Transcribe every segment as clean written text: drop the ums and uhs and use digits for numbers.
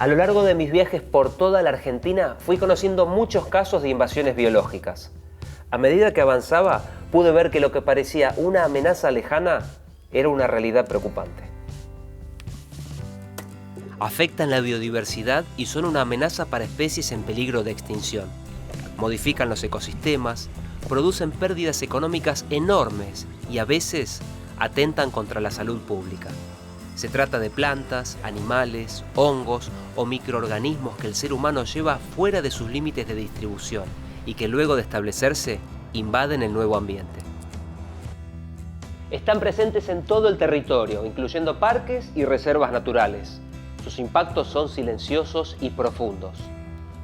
A lo largo de mis viajes por toda la Argentina fui conociendo muchos casos de invasiones biológicas. A medida que avanzaba, pude ver que lo que parecía una amenaza lejana era una realidad preocupante. Afectan la biodiversidad y son una amenaza para especies en peligro de extinción. Modifican los ecosistemas, producen pérdidas económicas enormes y a veces atentan contra la salud pública. Se trata de plantas, animales, hongos o microorganismos que el ser humano lleva fuera de sus límites de distribución y que luego de establecerse invaden el nuevo ambiente. Están presentes en todo el territorio, incluyendo parques y reservas naturales. Sus impactos son silenciosos y profundos.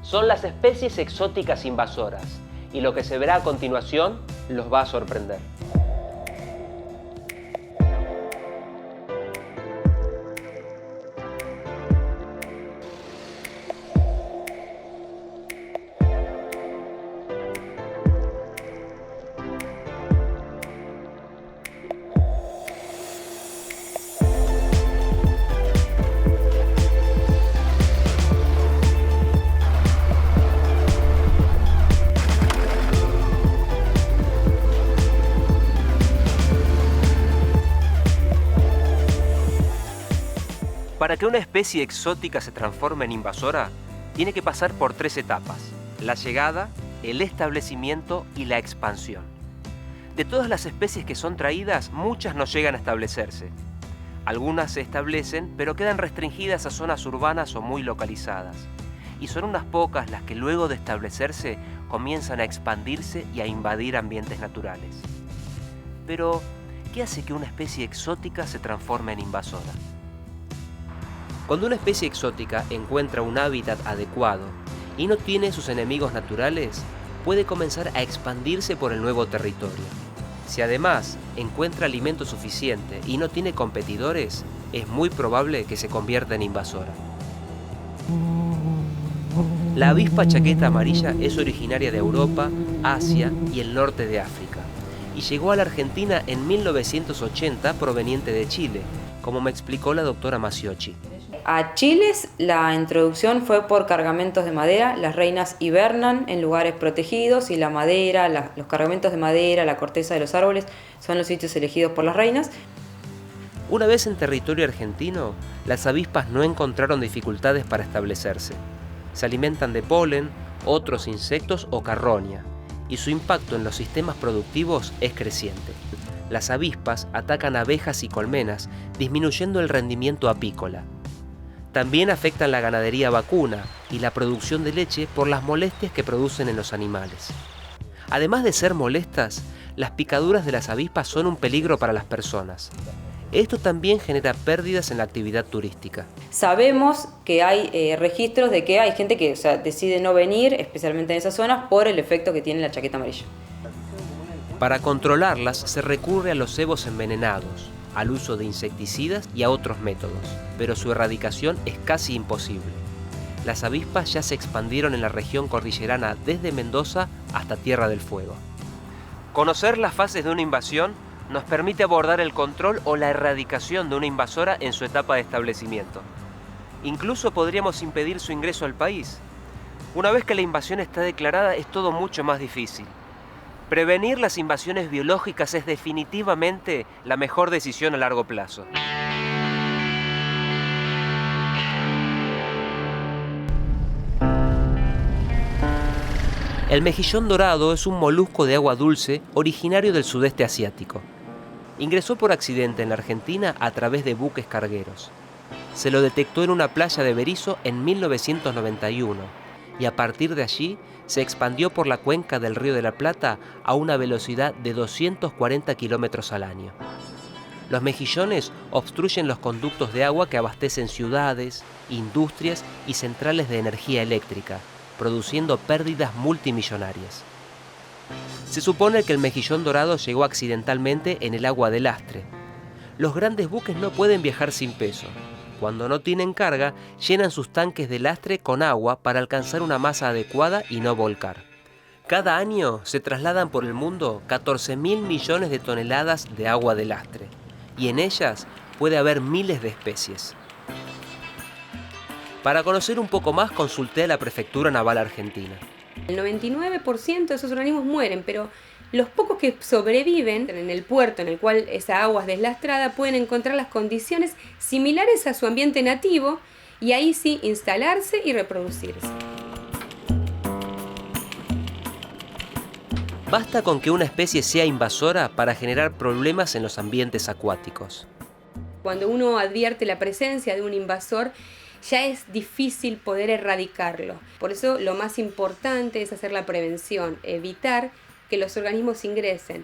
Son las especies exóticas invasoras y lo que se verá a continuación los va a sorprender. Para que una especie exótica se transforme en invasora, tiene que pasar por 3 etapas: la llegada, el establecimiento y la expansión. De todas las especies que son traídas, muchas no llegan a establecerse. Algunas se establecen, pero quedan restringidas a zonas urbanas o muy localizadas. Y son unas pocas las que luego de establecerse comienzan a expandirse y a invadir ambientes naturales. Pero, ¿qué hace que una especie exótica se transforme en invasora? Cuando una especie exótica encuentra un hábitat adecuado y no tiene sus enemigos naturales, puede comenzar a expandirse por el nuevo territorio. Si además encuentra alimento suficiente y no tiene competidores, es muy probable que se convierta en invasora. La avispa chaqueta amarilla es originaria de Europa, Asia y el norte de África, y llegó a la Argentina en 1980 proveniente de Chile, como me explicó la doctora Maciocchi. A Chile la introducción fue por cargamentos de madera. Las reinas hibernan en lugares protegidos y la madera, los cargamentos de madera, la corteza de los árboles son los sitios elegidos por las reinas. Una vez en territorio argentino, las avispas no encontraron dificultades para establecerse. Se alimentan de polen, otros insectos o carroña, y su impacto en los sistemas productivos es creciente. Las avispas atacan abejas y colmenas, disminuyendo el rendimiento apícola. También afectan la ganadería vacuna y la producción de leche por las molestias que producen en los animales. Además de ser molestas, las picaduras de las avispas son un peligro para las personas. Esto también genera pérdidas en la actividad turística. Sabemos que hay registros de que hay gente que decide no venir, especialmente en esas zonas, por el efecto que tiene la chaqueta amarilla. Para controlarlas se recurre a los cebos envenenados, al uso de insecticidas y a otros métodos, pero su erradicación es casi imposible. Las avispas ya se expandieron en la región cordillerana desde Mendoza hasta Tierra del Fuego. Conocer las fases de una invasión nos permite abordar el control o la erradicación de una invasora en su etapa de establecimiento. Incluso podríamos impedir su ingreso al país. Una vez que la invasión está declarada, es todo mucho más difícil. Prevenir las invasiones biológicas es definitivamente la mejor decisión a largo plazo. El mejillón dorado es un molusco de agua dulce originario del sudeste asiático. Ingresó por accidente en la Argentina a través de buques cargueros. Se lo detectó en una playa de Berisso en 1991 y a partir de allí se expandió por la cuenca del Río de la Plata a una velocidad de 240 kilómetros al año. Los mejillones obstruyen los conductos de agua que abastecen ciudades, industrias y centrales de energía eléctrica, produciendo pérdidas multimillonarias. Se supone que el mejillón dorado llegó accidentalmente en el agua de lastre. Los grandes buques no pueden viajar sin peso. Cuando no tienen carga, llenan sus tanques de lastre con agua para alcanzar una masa adecuada y no volcar. Cada año se trasladan por el mundo 14.000 millones de toneladas de agua de lastre, y en ellas puede haber miles de especies. Para conocer un poco más, consulté a la Prefectura Naval Argentina. El 99% de esos organismos mueren, pero los pocos que sobreviven en el puerto en el cual esa agua es deslastrada pueden encontrar las condiciones similares a su ambiente nativo y ahí sí instalarse y reproducirse. Basta con que una especie sea invasora para generar problemas en los ambientes acuáticos. Cuando uno advierte la presencia de un invasor, ya es difícil poder erradicarlo. Por eso lo más importante es hacer la prevención, evitar que los organismos ingresen.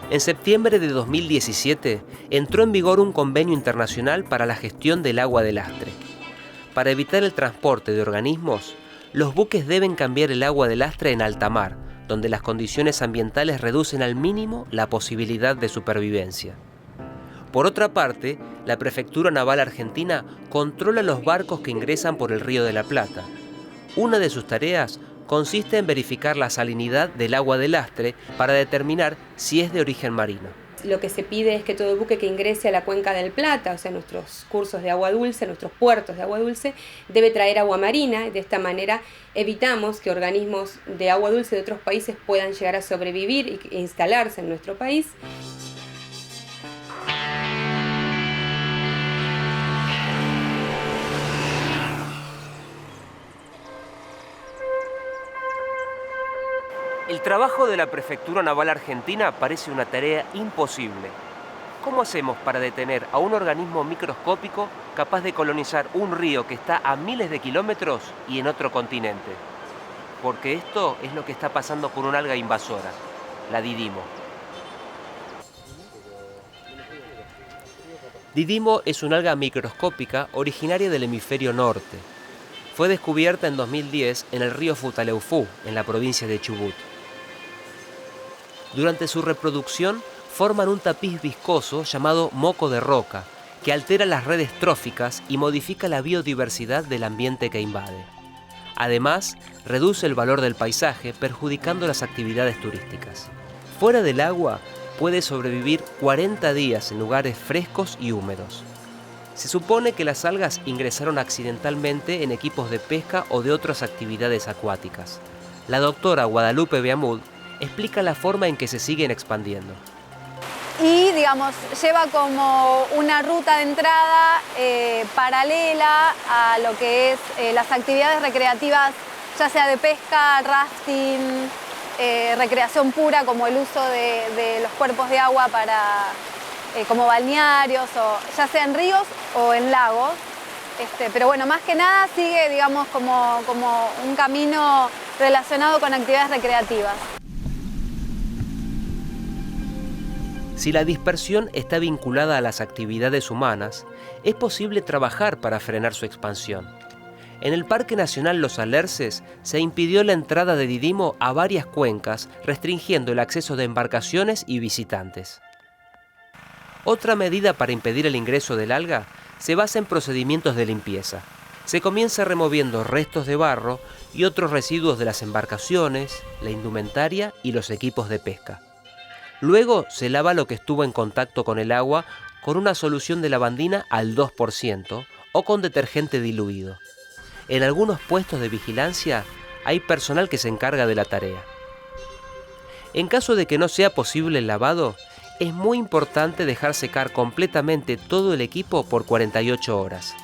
En septiembre de 2017 entró en vigor un convenio internacional para la gestión del agua de lastre. Para evitar el transporte de organismos, los buques deben cambiar el agua de lastre en alta mar, donde las condiciones ambientales reducen al mínimo la posibilidad de supervivencia. Por otra parte, la Prefectura Naval Argentina controla los barcos que ingresan por el Río de la Plata. Una de sus tareas consiste en verificar la salinidad del agua de lastre para determinar si es de origen marino. Lo que se pide es que todo buque que ingrese a la cuenca del Plata, o sea, nuestros cursos de agua dulce, nuestros puertos de agua dulce, debe traer agua marina. De esta manera evitamos que organismos de agua dulce de otros países puedan llegar a sobrevivir e instalarse en nuestro país. El trabajo de la Prefectura Naval Argentina parece una tarea imposible. ¿Cómo hacemos para detener a un organismo microscópico capaz de colonizar un río que está a miles de kilómetros y en otro continente? Porque esto es lo que está pasando con una alga invasora, la Didimo. Didimo es una alga microscópica originaria del hemisferio norte. Fue descubierta en 2010 en el río Futaleufú, en la provincia de Chubut. Durante su reproducción forman un tapiz viscoso llamado moco de roca, que altera las redes tróficas y modifica la biodiversidad del ambiente que invade. Además, reduce el valor del paisaje, perjudicando las actividades turísticas. Fuera del agua, puede sobrevivir 40 días en lugares frescos y húmedos. Se supone que las algas ingresaron accidentalmente en equipos de pesca o de otras actividades acuáticas. La doctora Guadalupe Beamud explica la forma en que se siguen expandiendo. Y, digamos, lleva como una ruta de entrada paralela a lo que es las actividades recreativas, ya sea de pesca, rafting, recreación pura, como el uso de los cuerpos de agua como balnearios, o ya sea en ríos o en lagos. Pero bueno, más que nada sigue, digamos, como un camino relacionado con actividades recreativas. Si la dispersión está vinculada a las actividades humanas, es posible trabajar para frenar su expansión. En el Parque Nacional Los Alerces se impidió la entrada de Didimo a varias cuencas, restringiendo el acceso de embarcaciones y visitantes. Otra medida para impedir el ingreso del alga se basa en procedimientos de limpieza. Se comienza removiendo restos de barro y otros residuos de las embarcaciones, la indumentaria y los equipos de pesca. Luego se lava lo que estuvo en contacto con el agua con una solución de lavandina al 2% o con detergente diluido. En algunos puestos de vigilancia hay personal que se encarga de la tarea. En caso de que no sea posible el lavado, es muy importante dejar secar completamente todo el equipo por 48 horas.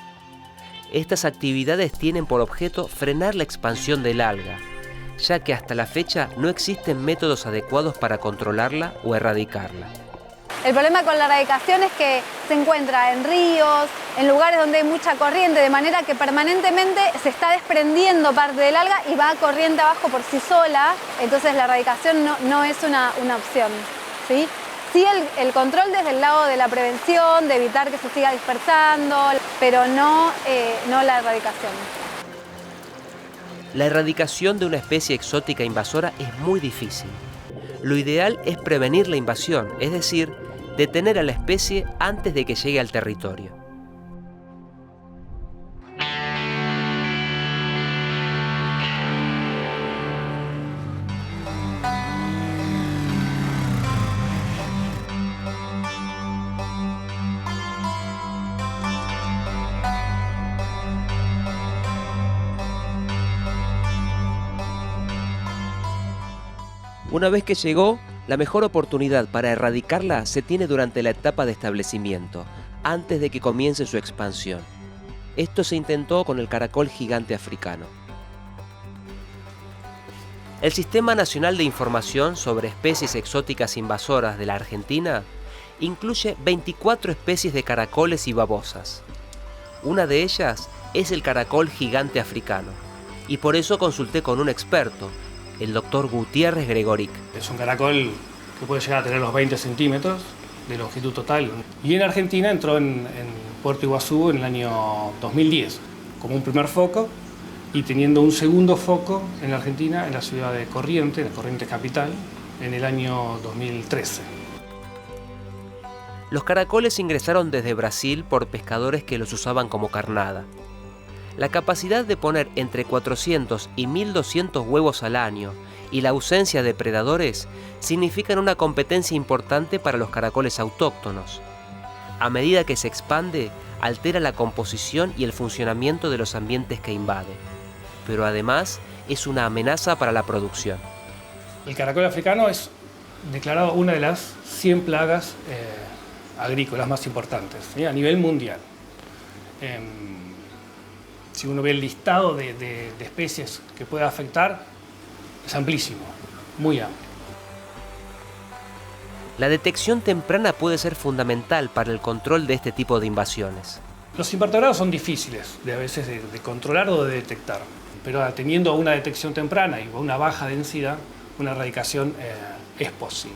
Estas actividades tienen por objeto frenar la expansión del alga, ya que hasta la fecha no existen métodos adecuados para controlarla o erradicarla. El problema con la erradicación es que se encuentra en ríos, en lugares donde hay mucha corriente, de manera que permanentemente se está desprendiendo parte del alga y va corriente abajo por sí sola, entonces la erradicación no es una opción, ¿sí? Sí, el control desde el lado de la prevención, de evitar que se siga dispersando, pero no la erradicación. La erradicación de una especie exótica invasora es muy difícil. Lo ideal es prevenir la invasión, es decir, detener a la especie antes de que llegue al territorio. Una vez que llegó, la mejor oportunidad para erradicarla se tiene durante la etapa de establecimiento, antes de que comience su expansión. Esto se intentó con el caracol gigante africano. El Sistema Nacional de Información sobre Especies Exóticas Invasoras de la Argentina incluye 24 especies de caracoles y babosas. Una de ellas es el caracol gigante africano, y por eso consulté con un experto, el doctor Gutiérrez Gregoric. Es un caracol que puede llegar a tener los 20 centímetros de longitud total. Y en Argentina entró en Puerto Iguazú en el año 2010, como un primer foco, y teniendo un segundo foco en la Argentina, en la ciudad de Corrientes, la Corrientes capital, en el año 2013. Los caracoles ingresaron desde Brasil por pescadores que los usaban como carnada. La capacidad de poner entre 400 y 1200 huevos al año y la ausencia de predadores significan una competencia importante para los caracoles autóctonos. A medida que se expande, altera la composición y el funcionamiento de los ambientes que invade, pero además es una amenaza para la producción. El caracol africano es declarado una de las 100 plagas agrícolas más importantes, ¿sí? A nivel mundial. Si uno ve el listado de especies que puede afectar, es amplísimo, muy amplio. La detección temprana puede ser fundamental para el control de este tipo de invasiones. Los invertebrados son difíciles a veces de controlar o de detectar, pero teniendo una detección temprana y una baja densidad, una erradicación es posible.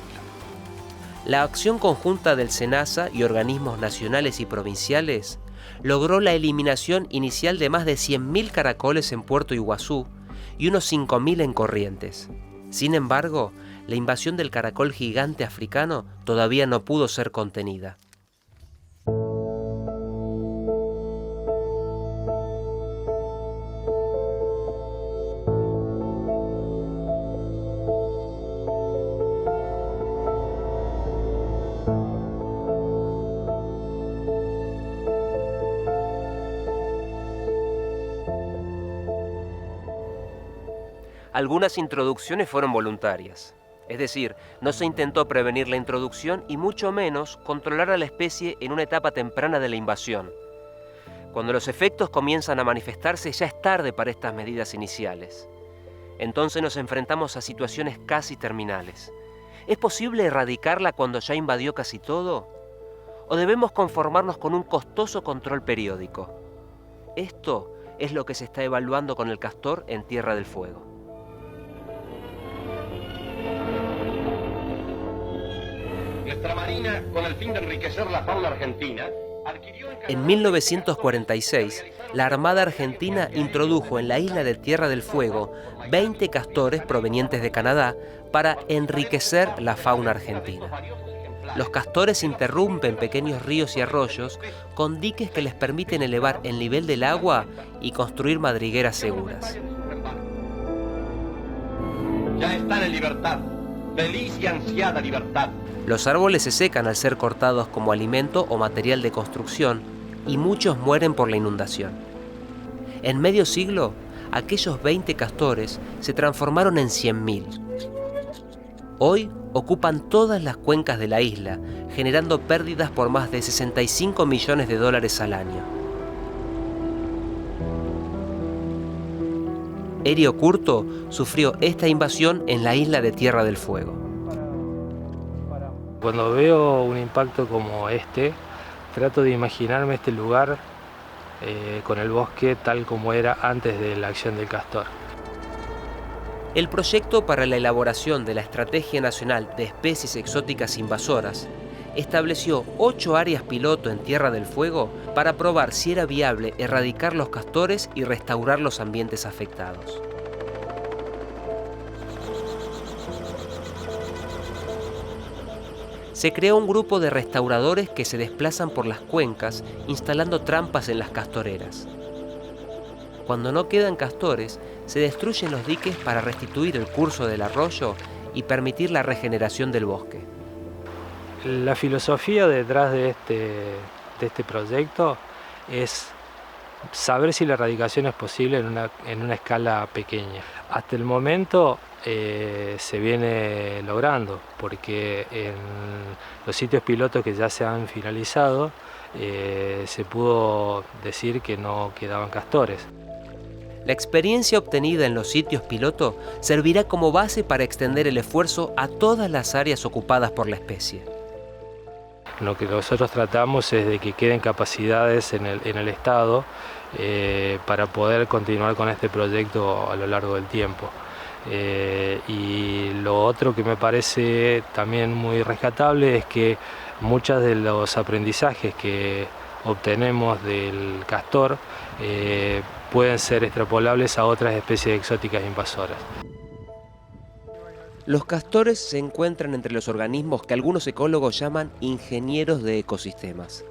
La acción conjunta del SENASA y organismos nacionales y provinciales logró la eliminación inicial de más de 100.000 caracoles en Puerto Iguazú y unos 5.000 en Corrientes. Sin embargo, la invasión del caracol gigante africano todavía no pudo ser contenida. Algunas introducciones fueron voluntarias, es decir, no se intentó prevenir la introducción y mucho menos controlar a la especie en una etapa temprana de la invasión. Cuando los efectos comienzan a manifestarse ya es tarde para estas medidas iniciales. Entonces nos enfrentamos a situaciones casi terminales. ¿Es posible erradicarla cuando ya invadió casi todo? ¿O debemos conformarnos con un costoso control periódico? Esto es lo que se está evaluando con el castor en Tierra del Fuego. Nuestra Marina, con el fin de enriquecer la fauna argentina, adquirió En 1946, la Armada Argentina introdujo en la isla de Tierra del Fuego 20 castores provenientes de Canadá para enriquecer la fauna argentina. Los castores interrumpen pequeños ríos y arroyos con diques que les permiten elevar el nivel del agua y construir madrigueras seguras. Ya están en libertad, feliz y ansiada libertad. Los árboles se secan al ser cortados como alimento o material de construcción y muchos mueren por la inundación. En medio siglo, aquellos 20 castores se transformaron en 100.000. Hoy ocupan todas las cuencas de la isla, generando pérdidas por más de $65 millones al año. Erio Curto sufrió esta invasión en la isla de Tierra del Fuego. Cuando veo un impacto como este, trato de imaginarme este lugar con el bosque tal como era antes de la acción del castor. El proyecto para la elaboración de la Estrategia Nacional de Especies Exóticas Invasoras estableció 8 áreas piloto en Tierra del Fuego para probar si era viable erradicar los castores y restaurar los ambientes afectados. Se creó un grupo de restauradores que se desplazan por las cuencas instalando trampas en las castoreras. Cuando no quedan castores, se destruyen los diques para restituir el curso del arroyo y permitir la regeneración del bosque. La filosofía detrás de este proyecto es saber si la erradicación es posible en una escala pequeña. Hasta el momento se viene logrando, porque en los sitios pilotos que ya se han finalizado se pudo decir que no quedaban castores. La experiencia obtenida en los sitios piloto servirá como base para extender el esfuerzo a todas las áreas ocupadas por la especie. Lo que nosotros tratamos es de que queden capacidades en el Estado para poder continuar con este proyecto a lo largo del tiempo. Y lo otro que me parece también muy rescatable es que muchos de los aprendizajes que obtenemos del castor pueden ser extrapolables a otras especies exóticas invasoras. Los castores se encuentran entre los organismos que algunos ecólogos llaman ingenieros de ecosistemas.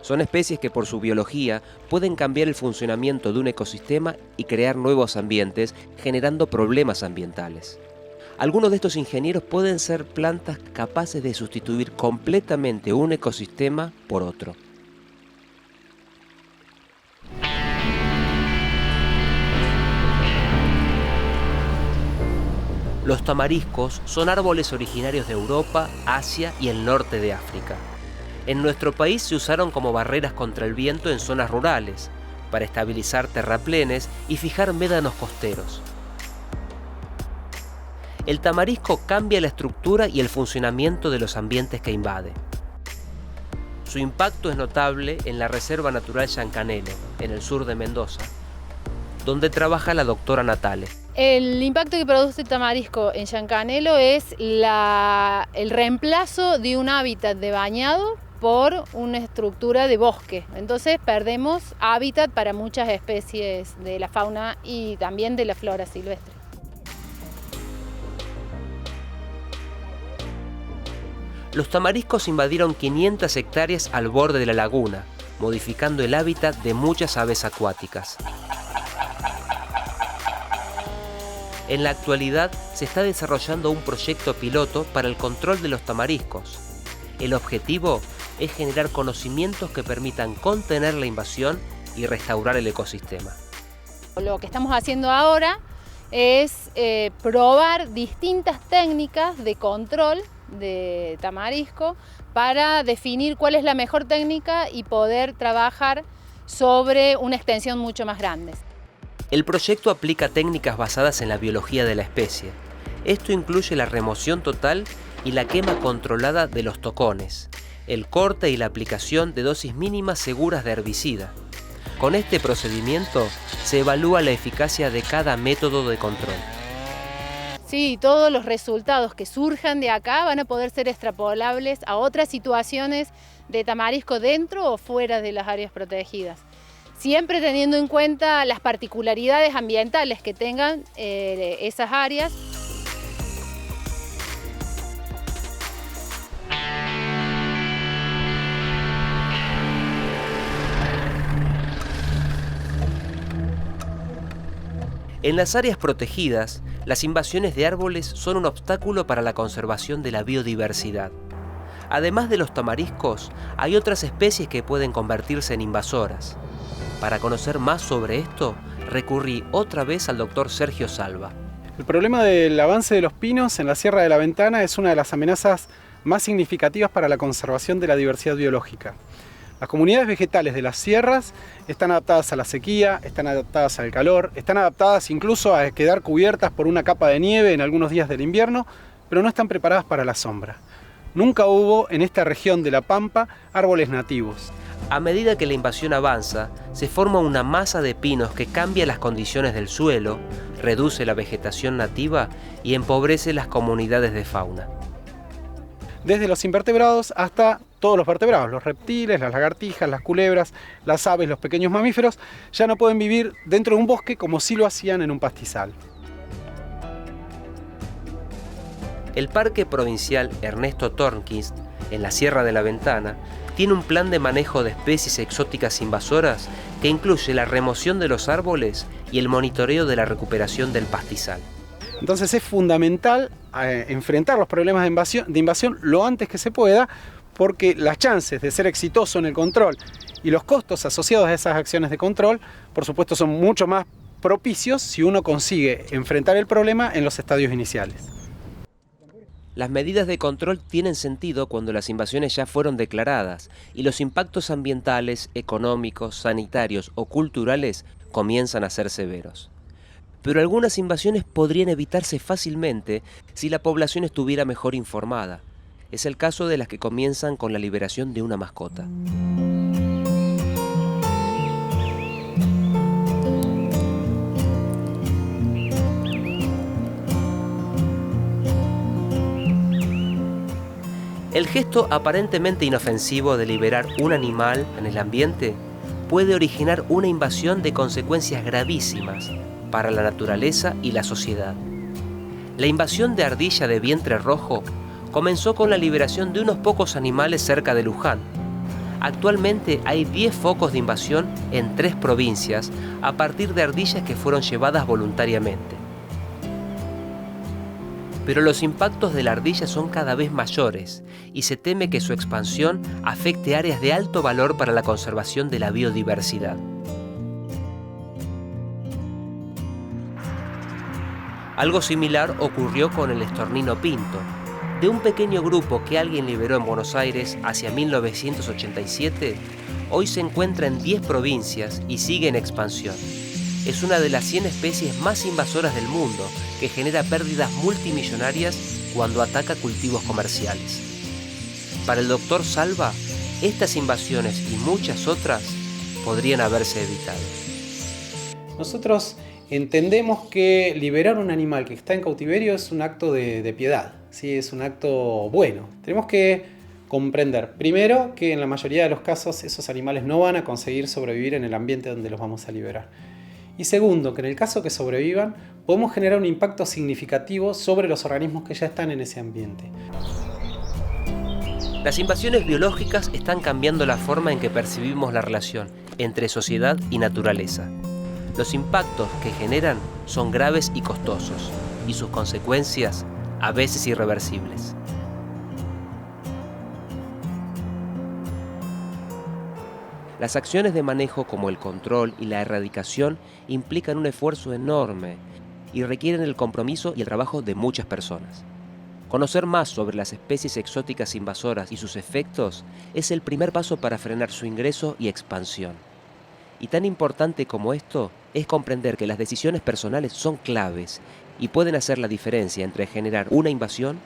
Son especies que por su biología pueden cambiar el funcionamiento de un ecosistema y crear nuevos ambientes, generando problemas ambientales. Algunos de estos ingenieros pueden ser plantas capaces de sustituir completamente un ecosistema por otro. Los tamariscos son árboles originarios de Europa, Asia y el norte de África. En nuestro país se usaron como barreras contra el viento en zonas rurales, para estabilizar terraplenes y fijar médanos costeros. El tamarisco cambia la estructura y el funcionamiento de los ambientes que invade. Su impacto es notable en la Reserva Natural Yancanelo, en el sur de Mendoza, donde trabaja la doctora Natale. El impacto que produce el tamarisco en Yancanelo es el reemplazo de un hábitat de bañado por una estructura de bosque. Entonces perdemos hábitat para muchas especies de la fauna y también de la flora silvestre. Los tamariscos invadieron 500 hectáreas al borde de la laguna, modificando el hábitat de muchas aves acuáticas. En la actualidad se está desarrollando un proyecto piloto para el control de los tamariscos. El objetivo es generar conocimientos que permitan contener la invasión y restaurar el ecosistema. Lo que estamos haciendo ahora es probar distintas técnicas de control de tamarisco para definir cuál es la mejor técnica y poder trabajar sobre una extensión mucho más grande. El proyecto aplica técnicas basadas en la biología de la especie. Esto incluye la remoción total y la quema controlada de los tocones, el corte y la aplicación de dosis mínimas seguras de herbicida. Con este procedimiento se evalúa la eficacia de cada método de control. Sí, todos los resultados que surjan de acá van a poder ser extrapolables a otras situaciones de tamarisco dentro o fuera de las áreas protegidas. Siempre teniendo en cuenta las particularidades ambientales que tengan esas áreas. En las áreas protegidas, las invasiones de árboles son un obstáculo para la conservación de la biodiversidad. Además de los tamariscos, hay otras especies que pueden convertirse en invasoras. Para conocer más sobre esto, recurrí otra vez al doctor Sergio Salva. El problema del avance de los pinos en la Sierra de la Ventana es una de las amenazas más significativas para la conservación de la diversidad biológica. Las comunidades vegetales de las sierras están adaptadas a la sequía, están adaptadas al calor, están adaptadas incluso a quedar cubiertas por una capa de nieve en algunos días del invierno, pero no están preparadas para la sombra. Nunca hubo en esta región de la Pampa árboles nativos. A medida que la invasión avanza, se forma una masa de pinos que cambia las condiciones del suelo, reduce la vegetación nativa y empobrece las comunidades de fauna. Desde los invertebrados hasta todos los vertebrados, los reptiles, las lagartijas, las culebras, las aves, los pequeños mamíferos, ya no pueden vivir dentro de un bosque como sí lo hacían en un pastizal. El Parque Provincial Ernesto Tornquist, en la Sierra de la Ventana, tiene un plan de manejo de especies exóticas invasoras que incluye la remoción de los árboles y el monitoreo de la recuperación del pastizal. Entonces es fundamental enfrentar los problemas de invasión lo antes que se pueda, porque las chances de ser exitoso en el control y los costos asociados a esas acciones de control, por supuesto, son mucho más propicios si uno consigue enfrentar el problema en los estadios iniciales. Las medidas de control tienen sentido cuando las invasiones ya fueron declaradas y los impactos ambientales, económicos, sanitarios o culturales comienzan a ser severos. Pero algunas invasiones podrían evitarse fácilmente si la población estuviera mejor informada. Es el caso de las que comienzan con la liberación de una mascota. El gesto aparentemente inofensivo de liberar un animal en el ambiente puede originar una invasión de consecuencias gravísimas para la naturaleza y la sociedad. La invasión de ardilla de vientre rojo comenzó con la liberación de unos pocos animales cerca de Luján. Actualmente hay 10 focos de invasión en 3 provincias a partir de ardillas que fueron llevadas voluntariamente. Pero los impactos de la ardilla son cada vez mayores y se teme que su expansión afecte áreas de alto valor para la conservación de la biodiversidad. Algo similar ocurrió con el estornino pinto. De un pequeño grupo que alguien liberó en Buenos Aires hacia 1987, hoy se encuentra en 10 provincias y sigue en expansión. Es una de las 100 especies más invasoras del mundo, que genera pérdidas multimillonarias cuando ataca cultivos comerciales. Para el Dr. Salva, estas invasiones y muchas otras podrían haberse evitado. Nosotros entendemos que liberar un animal que está en cautiverio es un acto de piedad, ¿sí? Es un acto bueno. Tenemos que comprender, primero, que en la mayoría de los casos esos animales no van a conseguir sobrevivir en el ambiente donde los vamos a liberar. Y segundo, que en el caso que sobrevivan, podemos generar un impacto significativo sobre los organismos que ya están en ese ambiente. Las invasiones biológicas están cambiando la forma en que percibimos la relación entre sociedad y naturaleza. Los impactos que generan son graves y costosos, y sus consecuencias a veces irreversibles. Las acciones de manejo como el control y la erradicación implican un esfuerzo enorme y requieren el compromiso y el trabajo de muchas personas. Conocer más sobre las especies exóticas invasoras y sus efectos es el primer paso para frenar su ingreso y expansión. Y tan importante como esto es comprender que las decisiones personales son claves y pueden hacer la diferencia entre generar una invasión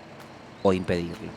o impedirla.